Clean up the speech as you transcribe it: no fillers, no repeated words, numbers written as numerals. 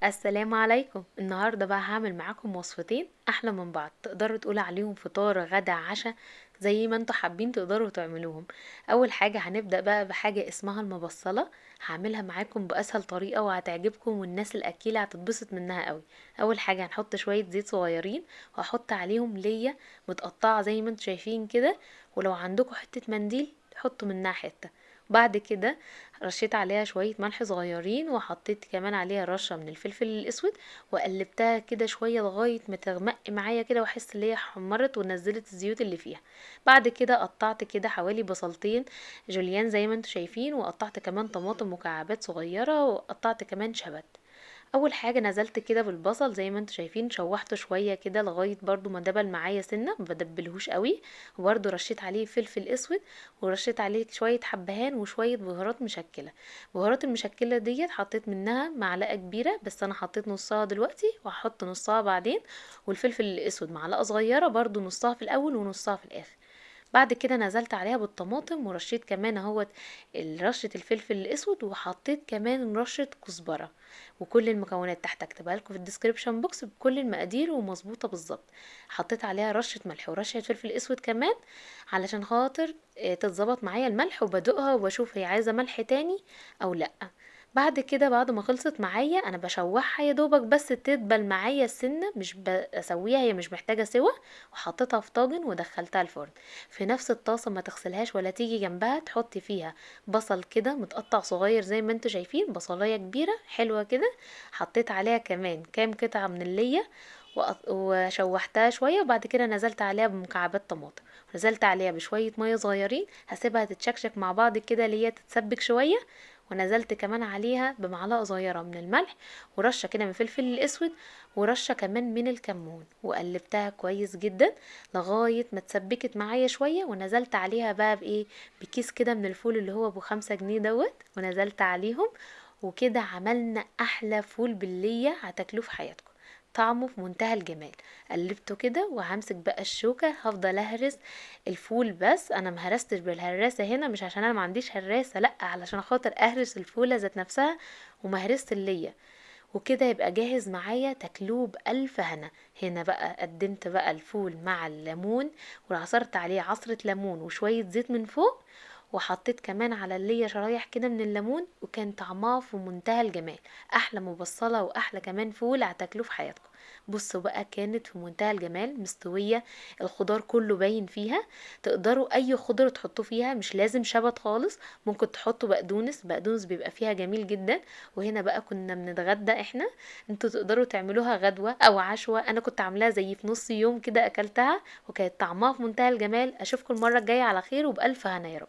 السلام عليكم. النهاردة بقى هعمل معاكم وصفتين احلى من بعض، تقدروا تقولوا عليهم فطار غدا عشاء زي ما انتوا حابين تقدروا تعملوهم. اول حاجة هنبدأ بقى بحاجة اسمها المبصلة. هعملها معاكم بأسهل طريقة وهتعجبكم، والناس الأكيلة هتتبسط منها قوي. اول حاجة هنحط شوية زيت صغيرين، وهحط عليهم ليا متقطعة زي ما انتوا شايفين كده، ولو عندكم حتة منديل تحطوا منها حتة. بعد كده رشيت عليها شوية ملح صغيرين، وحطيت كمان عليها رشة من الفلفل الاسود، وقلبتها كده شوية لغاية ما تغمق معايا كده واحس ان هي حمرت ونزلت الزيوت اللي فيها. بعد كده قطعت كده حوالي بصلتين جوليان زي ما انتوا شايفين، وقطعت كمان طماطم مكعبات صغيرة، وقطعت كمان شبت. اول حاجه نزلت كده بالبصل زي ما انتوا شايفين، شوحته شويه كده لغايه برضو ما دبل معايا سنه، ما بدبلهوش قوي. وبرضو رشيت عليه فلفل اسود، ورشيت عليه شويه حبهان وشويه بهارات مشكله. بهارات المشكله ديت حطيت منها معلقه كبيره، بس انا حطيت نصها دلوقتي وهحط نصها بعدين. والفلفل الاسود معلقه صغيره برضو، نصها في الاول ونصها في الاخر. بعد كده نزلت عليها بالطماطم، ورشيت كمان اهوت رشة الفلفل الاسود، وحطيت كمان رشة كزبرة. وكل المكونات تحت اكتبها لكم في الديسكريبشن بوكس بكل المقادير ومظبوطة بالظبط. حطيت عليها رشة ملح ورشة فلفل اسود كمان، علشان خاطر تتظبط معايا الملح، وبدوقها وبشوف هي عايزة ملح تاني او لا. بعد كده بعد ما خلصت معايا انا بشوحها يا دوبك بس تدبل معايا السنه، مش بسويها، هي مش محتاجه سوا. وحطيتها في طاجن ودخلتها الفرن. في نفس الطاسة ما تغسلهاش ولا تيجي جنبها، تحطي فيها بصل كده متقطع صغير زي ما انتوا شايفين، بصلاية كبيرة حلوة كده. حطيت عليها كمان كام قطعة من اللية، وشوحتها شوية، وبعد كده نزلت عليها بمكعبات طماطم. نزلت عليها بشوية مية صغيرين، هسيبها تتشكشك مع بعض كده اللي هي تتسبك شوية. ونزلت كمان عليها بمعلقة صغيرة من الملح، ورشة كده من الفلفل الاسود، ورشة كمان من الكمون، وقلبتها كويس جدا لغاية ما اتسبكت معايا شوية. ونزلت عليها بقى بايه، بكيس كده من الفول اللي هو ب5 جنيه دوت، ونزلت عليهم. وكده عملنا احلى فول باللية هتاكلوه في حياتكم. طعمه في منتهى الجمال. قلبته كده، وهمسك بقى الشوكة هفضل اهرس الفول. بس انا مهرستش بالهراسة هنا، مش عشان انا ما عنديش هراسة، لا، علشان خاطر اهرس الفولة ذات نفسها، ومهرست اللية. وكده يبقى جاهز معايا تاكلوه بألف هنا. هنا بقى قدمت بقى الفول مع الليمون، وعصرت عليه عصرة ليمون وشوية زيت من فوق، وحطيت كمان على اللية شرايح كده من الليمون، وكان طعمها في منتهى الجمال. احلى مبصلة واحلى كمان فول هتاكلوه في حياتكم. بصوا بقى، كانت في منتهى الجمال مستوية، الخضار كله باين فيها. تقدروا اي خضر تحطوا فيها، مش لازم شبت خالص. ممكن تحطوا بقدونس، بقدونس بيبقى فيها جميل جدا. وهنا بقى كنا بنتغدى احنا. انتوا تقدروا تعملوها غدوة او عشوة، انا كنت عاملاها زي في نص يوم كده اكلتها، وكانت طعمها في منتهى الجمال. اشوفكم المرة الجاية على خير وبألف هنا يا رب.